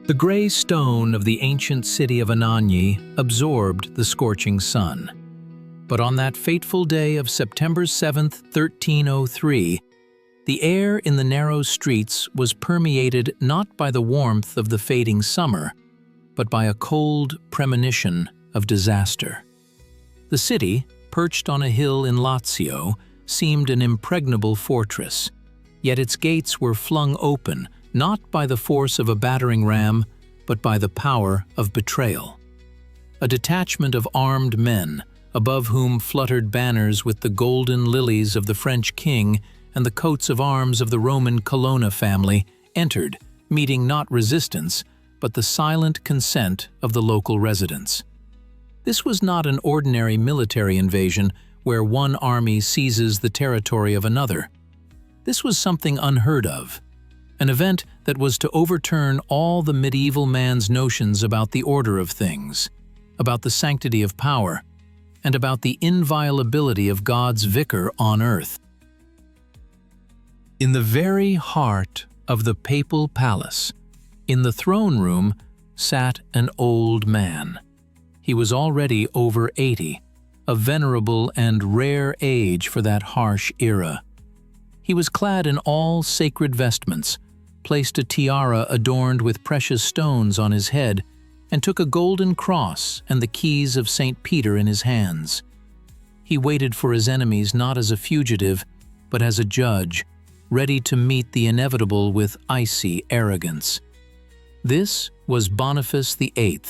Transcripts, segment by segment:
The gray stone of the ancient city of Anagni absorbed the scorching sun. But on that fateful day of September 7th, 1303, the air in the narrow streets was permeated not by the warmth of the fading summer, but by a cold premonition of disaster. The city, perched on a hill in Lazio, seemed an impregnable fortress, yet its gates were flung open not by the force of a battering ram, but by the power of betrayal. A detachment of armed men, above whom fluttered banners with the golden lilies of the French king and the coats of arms of the Roman Colonna family, entered, meeting not resistance, but the silent consent of the local residents. This was not an ordinary military invasion where one army seizes the territory of another. This was something unheard of, an event that was to overturn all the medieval man's notions about the order of things, about the sanctity of power, and about the inviolability of God's vicar on earth. In the very heart of the papal palace, in the throne room, sat an old man. He was already over 80, a venerable and rare age for that harsh era. He was clad in all sacred vestments, placed a tiara adorned with precious stones on his head, and took a golden cross and the keys of St. Peter in his hands. He waited for his enemies not as a fugitive, but as a judge, ready to meet the inevitable with icy arrogance. This was Boniface VIII,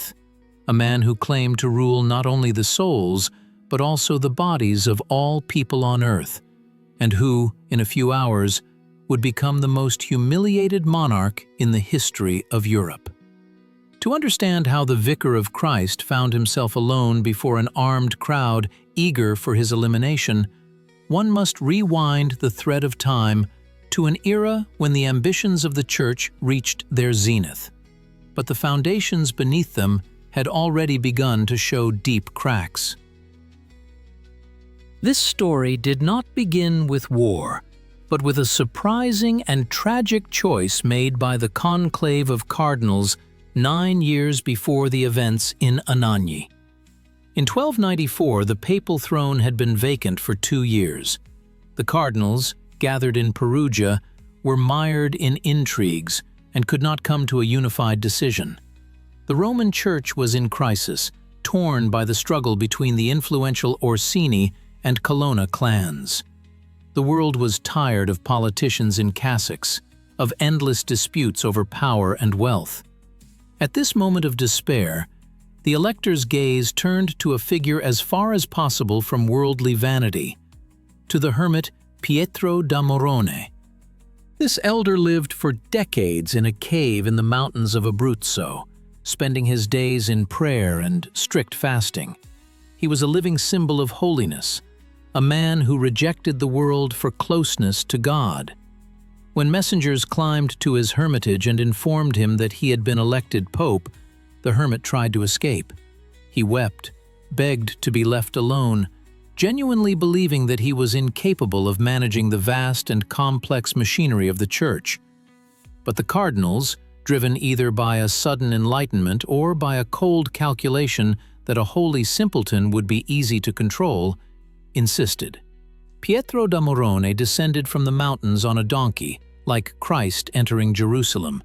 a man who claimed to rule not only the souls, but also the bodies of all people on earth, and who, in a few hours, would become the most humiliated monarch in the history of Europe. To understand how the Vicar of Christ found himself alone before an armed crowd eager for his elimination, one must rewind the thread of time to an era when the ambitions of the Church reached their zenith, but the foundations beneath them had already begun to show deep cracks. This story did not begin with war, but with a surprising and tragic choice made by the conclave of cardinals 9 years before the events in Anagni. In 1294, the papal throne had been vacant for 2 years. The cardinals, gathered in Perugia, were mired in intrigues and could not come to a unified decision. The Roman Church was in crisis, torn by the struggle between the influential Orsini and Colonna clans. The world was tired of politicians in cassocks, of endless disputes over power and wealth. At this moment of despair, the elector's gaze turned to a figure as far as possible from worldly vanity, to the hermit Pietro da Morone. This elder lived for decades in a cave in the mountains of Abruzzo, spending his days in prayer and strict fasting. He was a living symbol of holiness, a man who rejected the world for closeness to God. When messengers climbed to his hermitage and informed him that he had been elected pope, the hermit tried to escape. He wept, begged to be left alone, genuinely believing that he was incapable of managing the vast and complex machinery of the Church. But the cardinals, driven either by a sudden enlightenment or by a cold calculation that a holy simpleton would be easy to control, insisted. Pietro da Morone descended from the mountains on a donkey, like Christ entering Jerusalem,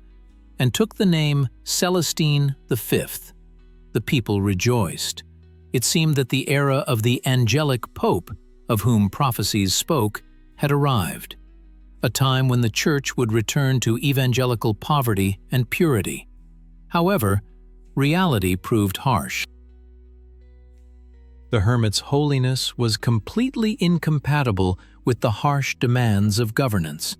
and took the name Celestine V. The people rejoiced. It seemed that the era of the angelic pope, of whom prophecies spoke, had arrived, a time when the Church would return to evangelical poverty and purity. However, reality proved harsh. The hermit's holiness was completely incompatible with the harsh demands of governance.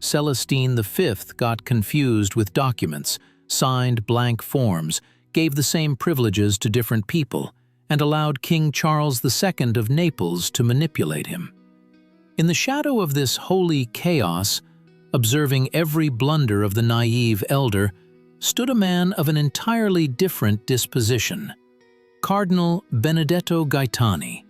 Celestine V got confused with documents, signed blank forms, gave the same privileges to different people, and allowed King Charles II of Naples to manipulate him. In the shadow of this holy chaos, observing every blunder of the naive elder, stood a man of an entirely different disposition, Cardinal Benedetto Gaetani.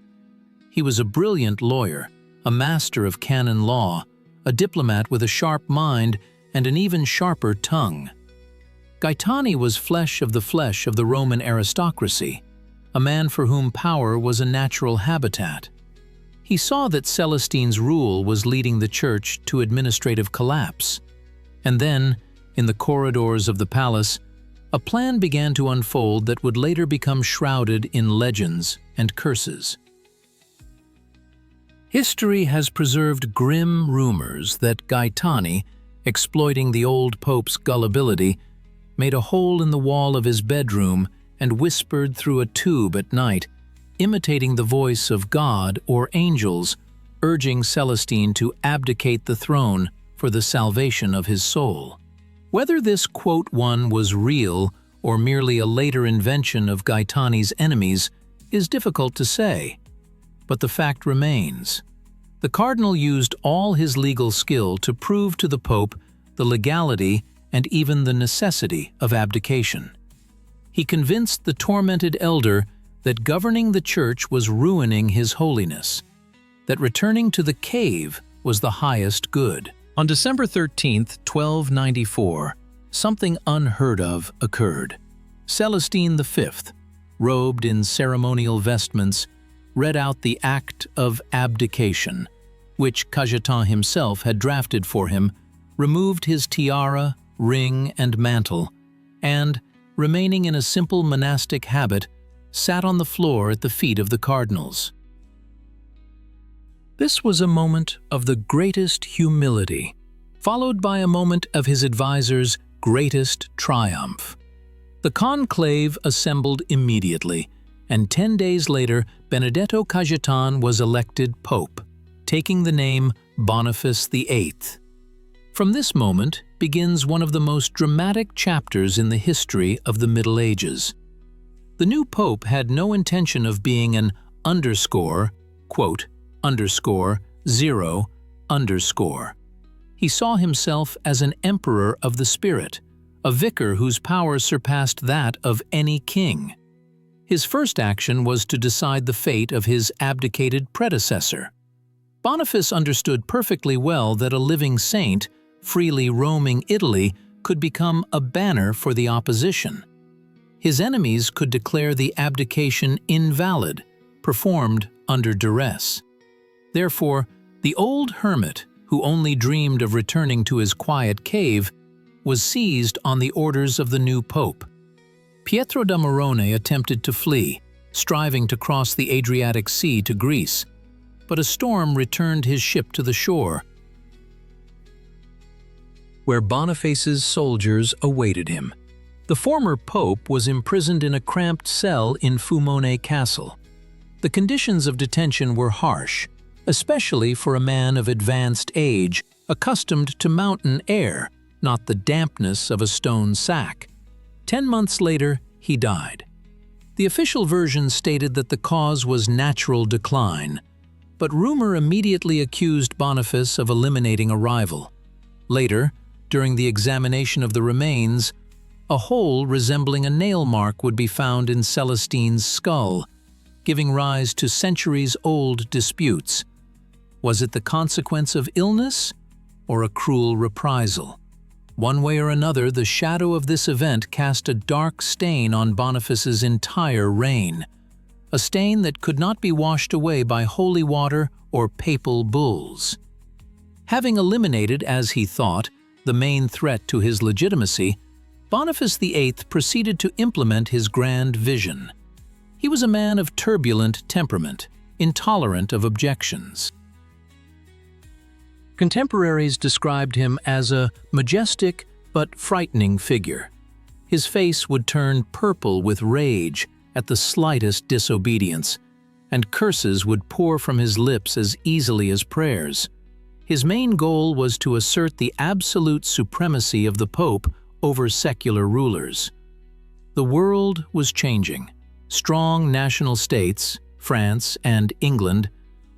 He was a brilliant lawyer, a master of canon law, a diplomat with a sharp mind and an even sharper tongue. Gaetani was flesh of the Roman aristocracy, a man for whom power was a natural habitat. He saw that Celestine's rule was leading the church to administrative collapse. And then, in the corridors of the palace, a plan began to unfold that would later become shrouded in legends and curses. History has preserved grim rumors that Gaetani, exploiting the old pope's gullibility, made a hole in the wall of his bedroom and whispered through a tube at night, imitating the voice of God or angels, urging Celestine to abdicate the throne for the salvation of his soul. Whether this quote one was real or merely a later invention of Gaetani's enemies is difficult to say, but the fact remains. The cardinal used all his legal skill to prove to the pope the legality and even the necessity of abdication. He convinced the tormented elder that governing the church was ruining his holiness, that returning to the cave was the highest good. On December 13, 1294, something unheard of occurred. Celestine V, robed in ceremonial vestments, read out the act of abdication, which Cajetan himself had drafted for him, removed his tiara, ring, and mantle, and, remaining in a simple monastic habit, sat on the floor at the feet of the cardinals. This was a moment of the greatest humility, followed by a moment of his advisor's greatest triumph. The conclave assembled immediately, and 10 days later, Benedetto Cajetan was elected pope, taking the name Boniface VIII. From this moment begins one of the most dramatic chapters in the history of the Middle Ages. The new pope had no intention of being an quote, _0 _. He saw himself as an emperor of the spirit, a vicar whose power surpassed that of any king. His first action was to decide the fate of his abdicated predecessor. Boniface understood perfectly well that a living saint, freely roaming Italy, could become a banner for the opposition. His enemies could declare the abdication invalid, performed under duress. Therefore, the old hermit, who only dreamed of returning to his quiet cave, was seized on the orders of the new pope. Pietro da Morone attempted to flee, striving to cross the Adriatic Sea to Greece, but a storm returned his ship to the shore, where Boniface's soldiers awaited him. The former pope was imprisoned in a cramped cell in Fumone Castle. The conditions of detention were harsh, especially for a man of advanced age, accustomed to mountain air, not the dampness of a stone sack. 10 months later, he died. The official version stated that the cause was natural decline, but rumor immediately accused Boniface of eliminating a rival. Later, during the examination of the remains, a hole resembling a nail mark would be found in Celestine's skull, giving rise to centuries-old disputes. Was it the consequence of illness or a cruel reprisal? One way or another, the shadow of this event cast a dark stain on Boniface's entire reign, a stain that could not be washed away by holy water or papal bulls. Having eliminated, as he thought, the main threat to his legitimacy, Boniface VIII proceeded to implement his grand vision. He was a man of turbulent temperament, intolerant of objections. Contemporaries described him as a majestic but frightening figure. His face would turn purple with rage at the slightest disobedience, and curses would pour from his lips as easily as prayers. His main goal was to assert the absolute supremacy of the Pope over secular rulers. The world was changing. Strong national states, France and England,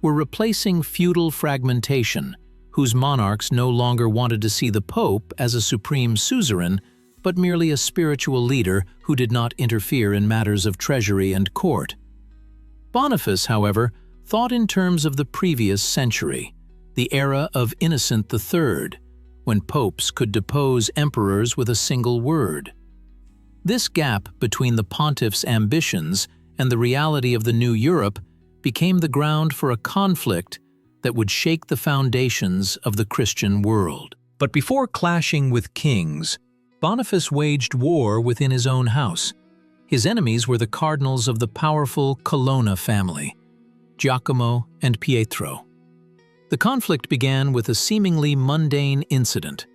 were replacing feudal fragmentation, whose monarchs no longer wanted to see the Pope as a supreme suzerain, but merely a spiritual leader who did not interfere in matters of treasury and court. Boniface, however, thought in terms of the previous century, the era of Innocent III, when popes could depose emperors with a single word. This gap between the pontiff's ambitions and the reality of the new Europe became the ground for a conflict that would shake the foundations of the Christian world. But before clashing with kings, Boniface waged war within his own house. His enemies were the cardinals of the powerful Colonna family, Giacomo and Pietro. The conflict began with a seemingly mundane incident.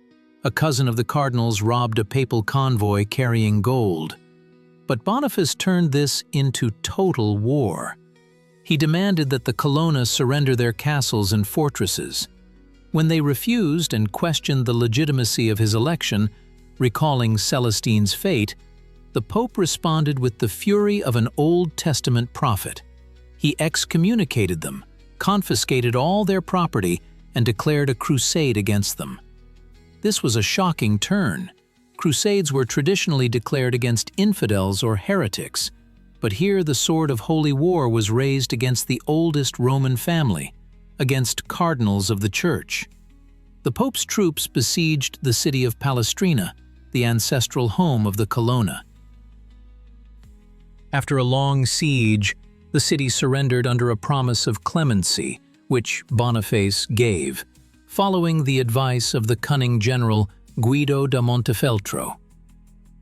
A cousin of the cardinals robbed a papal convoy carrying gold. But Boniface turned this into total war. He demanded that the Colonna surrender their castles and fortresses. When they refused and questioned the legitimacy of his election, recalling Celestine's fate, the Pope responded with the fury of an Old Testament prophet. He excommunicated them, confiscated all their property, and declared a crusade against them. This was a shocking turn. Crusades were traditionally declared against infidels or heretics, but here the sword of holy war was raised against the oldest Roman family, against cardinals of the Church. The Pope's troops besieged the city of Palestrina, the ancestral home of the Colonna. After a long siege, the city surrendered under a promise of clemency, which Boniface gave, following the advice of the cunning general Guido da Montefeltro.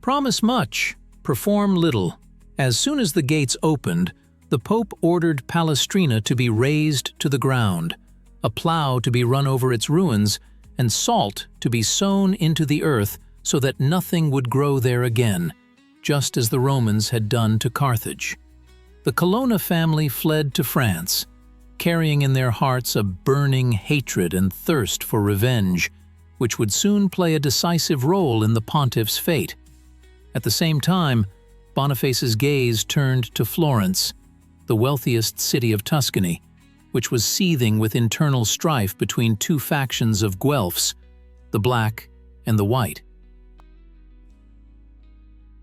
Promise much, perform little. As soon as the gates opened, the Pope ordered Palestrina to be razed to the ground, a plow to be run over its ruins, and salt to be sown into the earth so that nothing would grow there again, just as the Romans had done to Carthage. The Colonna family fled to France, carrying in their hearts a burning hatred and thirst for revenge, which would soon play a decisive role in the pontiff's fate. At the same time, Boniface's gaze turned to Florence, the wealthiest city of Tuscany, which was seething with internal strife between two factions of Guelphs, the black and the white.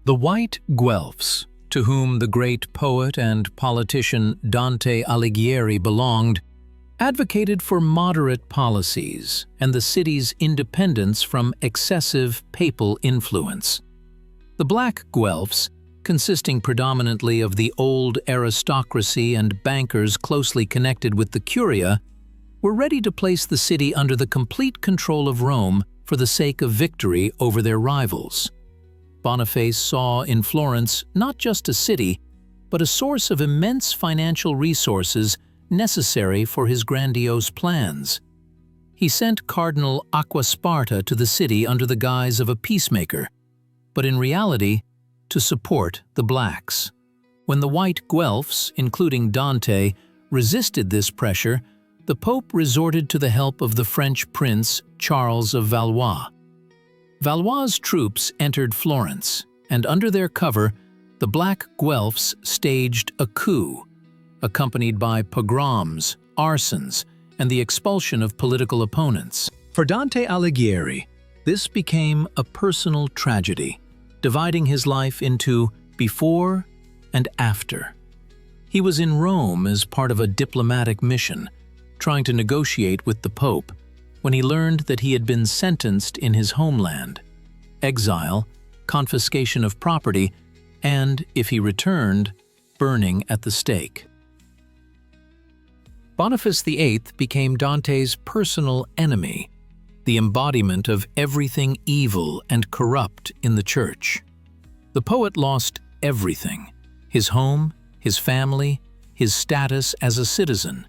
The white Guelphs, to whom the great poet and politician Dante Alighieri belonged, advocated for moderate policies and the city's independence from excessive papal influence. The black Guelphs, consisting predominantly of the old aristocracy and bankers closely connected with the Curia, were ready to place the city under the complete control of Rome for the sake of victory over their rivals. Boniface saw in Florence not just a city, but a source of immense financial resources necessary for his grandiose plans. He sent Cardinal Acquasparta to the city under the guise of a peacemaker, but in reality, to support the blacks. When the white Guelphs, including Dante, resisted this pressure, the Pope resorted to the help of the French prince Charles of Valois. Valois' troops entered Florence, and under their cover, the black Guelphs staged a coup, accompanied by pogroms, arsons, and the expulsion of political opponents. For Dante Alighieri, this became a personal tragedy, dividing his life into before and after. He was in Rome as part of a diplomatic mission, trying to negotiate with the Pope, when he learned that he had been sentenced in his homeland, exile, confiscation of property, and, if he returned, burning at the stake. Boniface VIII became Dante's personal enemy, the embodiment of everything evil and corrupt in the Church. The poet lost everything: his home, his family, his status as a citizen.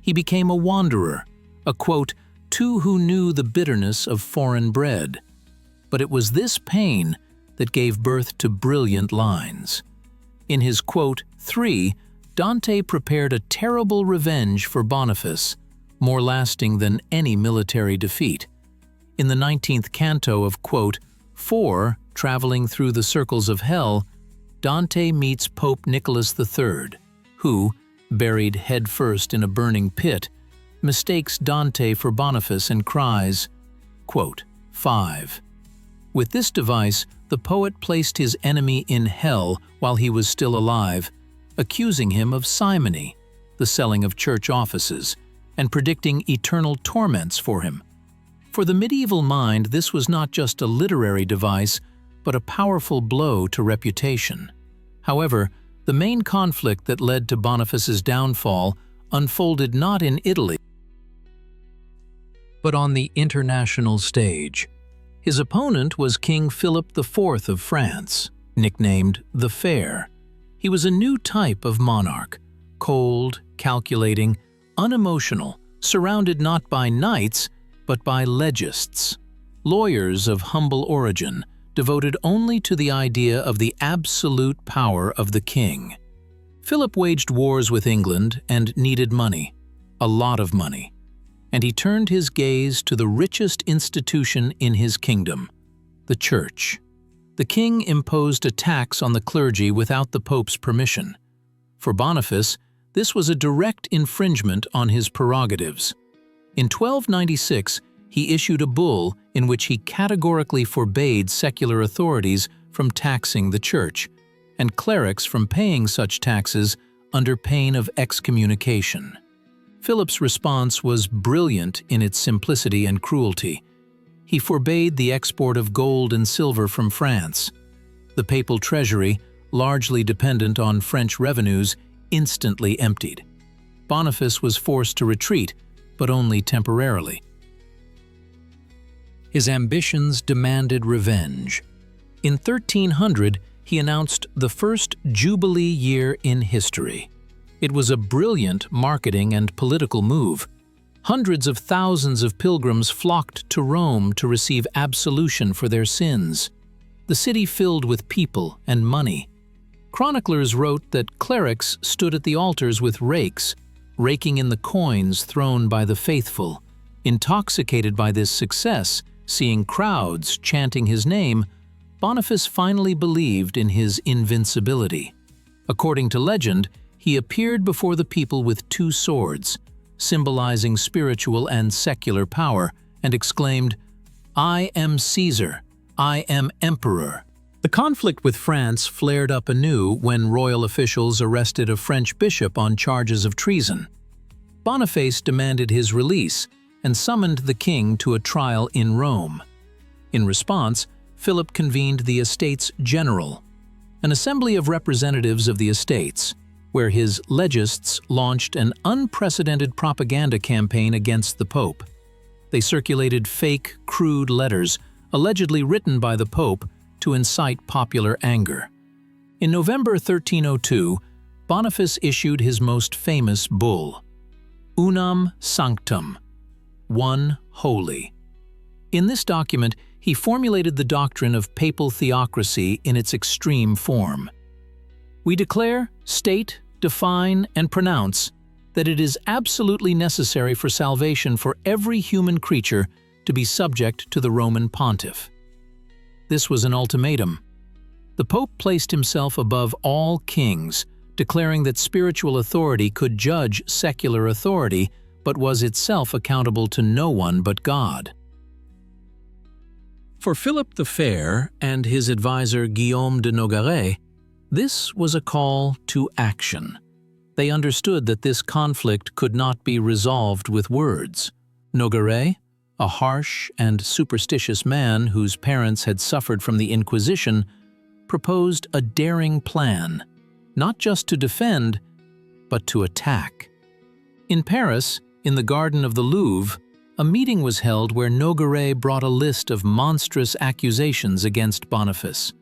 He became a wanderer, a quote, "two who knew the bitterness of foreign bread." But it was this pain that gave birth to brilliant lines. In his quote, 3, Dante prepared a terrible revenge for Boniface, more lasting than any military defeat. In the 19th canto of quote, 4, traveling through the circles of hell, Dante meets Pope Nicholas III, who, buried headfirst in a burning pit, mistakes Dante for Boniface and cries, quote, 5. With this device, the poet placed his enemy in hell while he was still alive, accusing him of simony, the selling of church offices, and predicting eternal torments for him. For the medieval mind, this was not just a literary device, but a powerful blow to reputation. However, the main conflict that led to Boniface's downfall unfolded not in Italy, but on the international stage. His opponent was King Philip IV of France, nicknamed the Fair. He was a new type of monarch, cold, calculating, unemotional, surrounded not by knights, but by legists, lawyers of humble origin, devoted only to the idea of the absolute power of the king. Philip waged wars with England and needed money, a lot of money, and he turned his gaze to the richest institution in his kingdom, the church. The king imposed a tax on the clergy without the pope's permission. For Boniface, this was a direct infringement on his prerogatives. In 1296, he issued a bull in which he categorically forbade secular authorities from taxing the church, and clerics from paying such taxes under pain of excommunication. Philip's response was brilliant in its simplicity and cruelty. He forbade the export of gold and silver from France. The papal treasury, largely dependent on French revenues, instantly emptied. Boniface was forced to retreat, but only temporarily. His ambitions demanded revenge. In 1300, he announced the first Jubilee year in history. It was a brilliant marketing and political move. Hundreds of thousands of pilgrims flocked to Rome to receive absolution for their sins. The city filled with people and money. Chroniclers wrote that clerics stood at the altars with rakes, raking in the coins thrown by the faithful. Intoxicated by this success, seeing crowds chanting his name, Boniface finally believed in his invincibility. According to legend, he appeared before the people with two swords, symbolizing spiritual and secular power, and exclaimed, "I am Caesar, I am emperor." The conflict with France flared up anew when royal officials arrested a French bishop on charges of treason. Boniface demanded his release and summoned the king to a trial in Rome. In response, Philip convened the Estates General, an assembly of representatives of the estates, where his legists launched an unprecedented propaganda campaign against the Pope. They circulated fake, crude letters, allegedly written by the Pope, to incite popular anger. In November 1302, Boniface issued his most famous bull, Unam Sanctum, one holy. In this document, he formulated the doctrine of papal theocracy in its extreme form. We declare, state, define, and pronounce that it is absolutely necessary for salvation for every human creature to be subject to the Roman pontiff. This was an ultimatum. The Pope placed himself above all kings, declaring that spiritual authority could judge secular authority, but was itself accountable to no one but God. For Philip the Fair and his advisor Guillaume de Nogaret, this was a call to action. They understood that this conflict could not be resolved with words. Nogaret, a harsh and superstitious man whose parents had suffered from the Inquisition, proposed a daring plan, not just to defend, but to attack. In Paris, in the garden of the Louvre, a meeting was held where Nogaret brought a list of monstrous accusations against Boniface.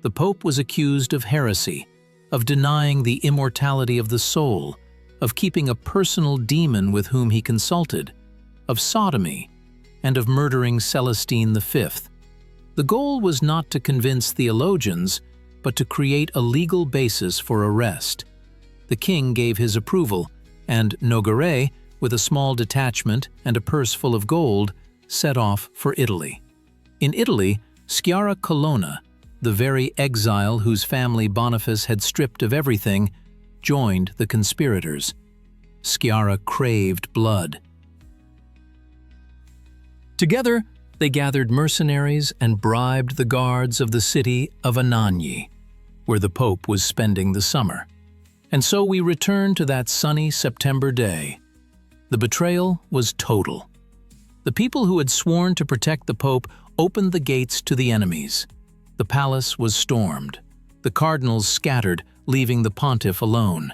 The Pope was accused of heresy, of denying the immortality of the soul, of keeping a personal demon with whom he consulted, of sodomy, and of murdering Celestine V. The goal was not to convince theologians, but to create a legal basis for arrest. The king gave his approval, and Nogaret, with a small detachment and a purse full of gold, set off for Italy. In Italy, Sciarra Colonna, the very exile whose family Boniface had stripped of everything, joined the conspirators. Sciarra craved blood. Together, they gathered mercenaries and bribed the guards of the city of Anagni, where the Pope was spending the summer. And so we return to that sunny September day. The betrayal was total. The people who had sworn to protect the Pope opened the gates to the enemies. The palace was stormed. The cardinals scattered, leaving the pontiff alone.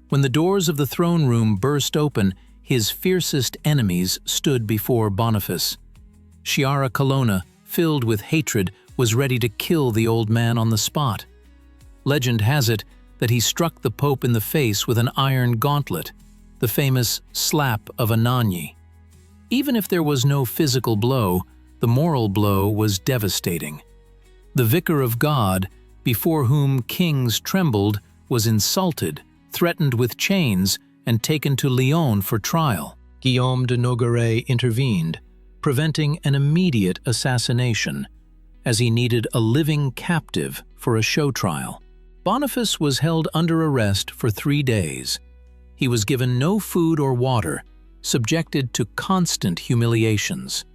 When the doors of the throne room burst open, his fiercest enemies stood before Boniface. Sciarra Colonna, filled with hatred, was ready to kill the old man on the spot. Legend has it that he struck the pope in the face with an iron gauntlet, the famous slap of Anagni. Even if there was no physical blow, the moral blow was devastating. The vicar of God, before whom kings trembled, was insulted, threatened with chains, and taken to Lyon for trial. Guillaume de Nogaret intervened, preventing an immediate assassination, as he needed a living captive for a show trial. Boniface was held under arrest for 3 days. He was given no food or water, subjected to constant humiliations.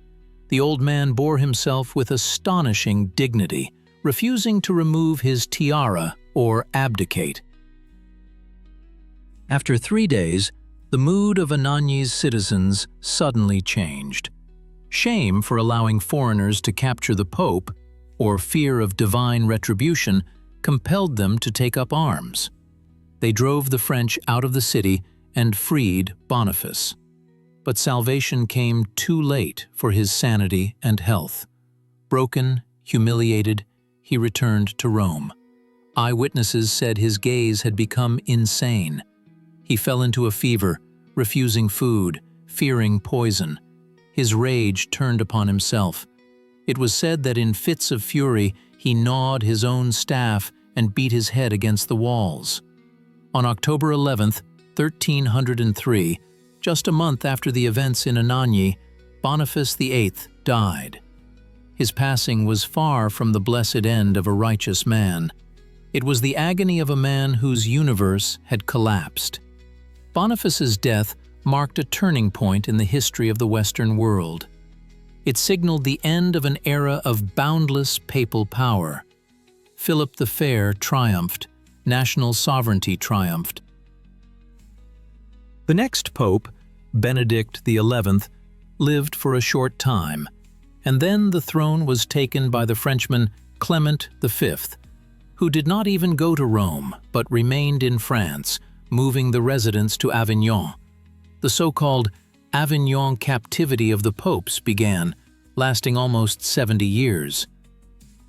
The old man bore himself with astonishing dignity, refusing to remove his tiara or abdicate. After 3 days, the mood of Anagni's citizens suddenly changed. Shame for allowing foreigners to capture the pope, or fear of divine retribution, compelled them to take up arms. They drove the French out of the city and freed Boniface. But salvation came too late for his sanity and health. Broken, humiliated, he returned to Rome. Eyewitnesses said his gaze had become insane. He fell into a fever, refusing food, fearing poison. His rage turned upon himself. It was said that in fits of fury he gnawed his own staff and beat his head against the walls. On October 11th, 1303, just a month after the events in Anagni, Boniface VIII died. His passing was far from the blessed end of a righteous man. It was the agony of a man whose universe had collapsed. Boniface's death marked a turning point in the history of the Western world. It signaled the end of an era of boundless papal power. Philip the Fair triumphed. National sovereignty triumphed. The next pope, Benedict XI, lived for a short time, and then the throne was taken by the Frenchman Clement V, who did not even go to Rome but remained in France, moving the residence to Avignon. The so-called Avignon captivity of the popes began, lasting almost 70 years.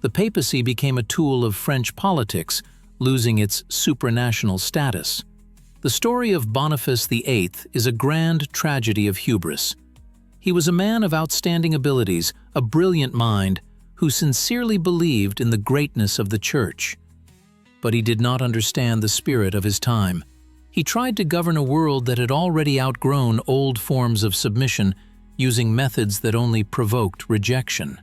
The papacy became a tool of French politics, losing its supranational status. The story of Boniface VIII is a grand tragedy of hubris. He was a man of outstanding abilities, a brilliant mind, who sincerely believed in the greatness of the Church. But he did not understand the spirit of his time. He tried to govern a world that had already outgrown old forms of submission, using methods that only provoked rejection.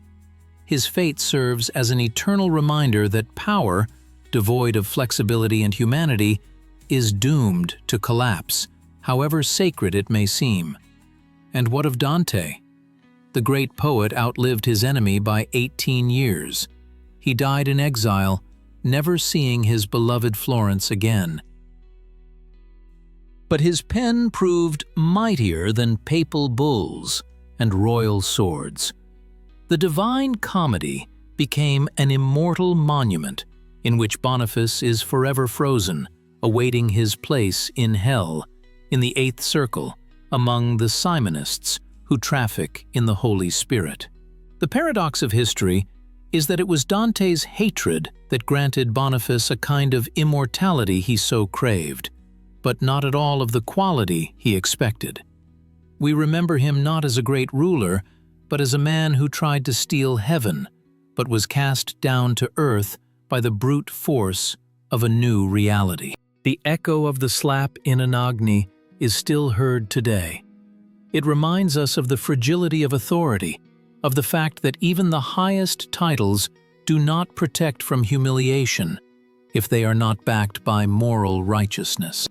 His fate serves as an eternal reminder that power, devoid of flexibility and humanity, is doomed to collapse, however sacred it may seem. And what of Dante? The great poet outlived his enemy by 18 years. He died in exile, never seeing his beloved Florence again. But his pen proved mightier than papal bulls and royal swords. The Divine Comedy became an immortal monument in which Boniface is forever frozen, awaiting his place in hell, in the eighth circle, among the Simonists who traffic in the Holy Spirit. The paradox of history is that it was Dante's hatred that granted Boniface a kind of immortality he so craved, but not at all of the quality he expected. We remember him not as a great ruler, but as a man who tried to steal heaven, but was cast down to earth by the brute force of a new reality. The echo of the slap in Anagni is still heard today. It reminds us of the fragility of authority, of the fact that even the highest titles do not protect from humiliation if they are not backed by moral righteousness.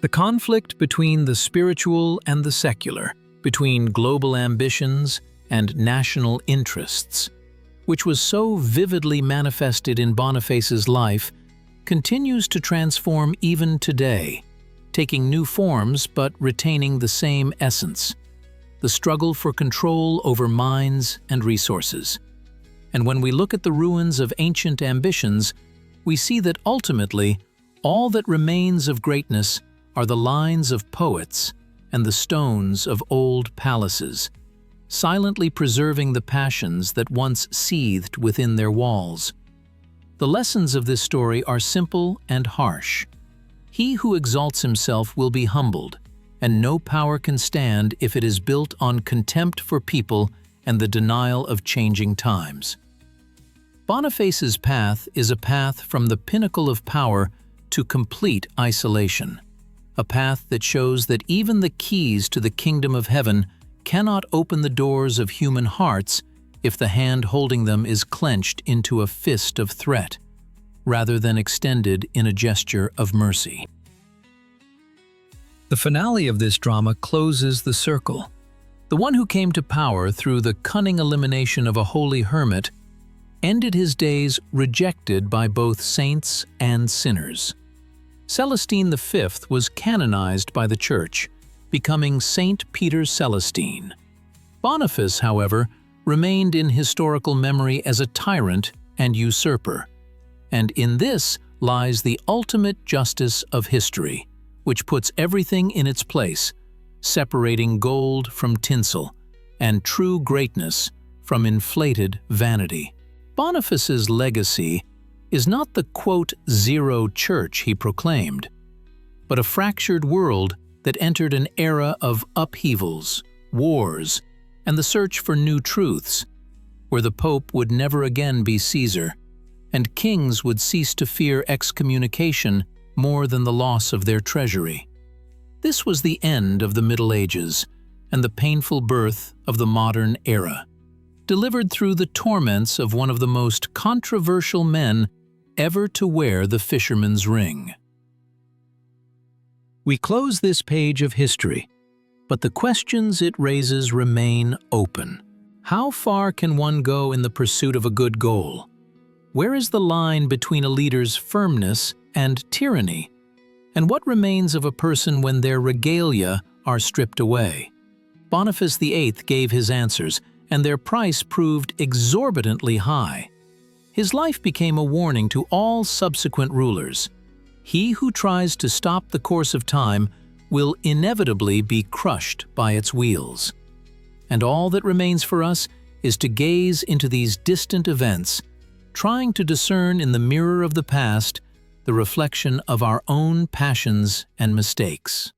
The conflict between the spiritual and the secular, between global ambitions and national interests, which was so vividly manifested in Boniface's life, continues to transform even today, taking new forms but retaining the same essence: the struggle for control over minds and resources. And when we look at the ruins of ancient ambitions, we see that ultimately, all that remains of greatness are the lines of poets and the stones of old palaces, silently preserving the passions that once seethed within their walls. The lessons of this story are simple and harsh. He who exalts himself will be humbled, and no power can stand if it is built on contempt for people and the denial of changing times. Boniface's path is a path from the pinnacle of power to complete isolation, a path that shows that even the keys to the kingdom of heaven cannot open the doors of human hearts if the hand holding them is clenched into a fist of threat, rather than extended in a gesture of mercy. The finale of this drama closes the circle. The one who came to power through the cunning elimination of a holy hermit ended his days rejected by both saints and sinners. Celestine V was canonized by the Church, becoming Saint Peter Celestine. Boniface, however, remained in historical memory as a tyrant and usurper. And in this lies the ultimate justice of history, which puts everything in its place, separating gold from tinsel and true greatness from inflated vanity. Boniface's legacy is not the, quote, zero church he proclaimed, but a fractured world that entered an era of upheavals, wars, and the search for new truths, where the Pope would never again be Caesar, and kings would cease to fear excommunication more than the loss of their treasury. This was the end of the Middle Ages and the painful birth of the modern era, delivered through the torments of one of the most controversial men ever to wear the fisherman's ring. We close this page of history, but the questions it raises remain open. How far can one go in the pursuit of a good goal? Where is the line between a leader's firmness and tyranny? And what remains of a person when their regalia are stripped away? Boniface VIII gave his answers, and their price proved exorbitantly high. His life became a warning to all subsequent rulers. He who tries to stop the course of time will inevitably be crushed by its wheels. And all that remains for us is to gaze into these distant events, trying to discern in the mirror of the past the reflection of our own passions and mistakes.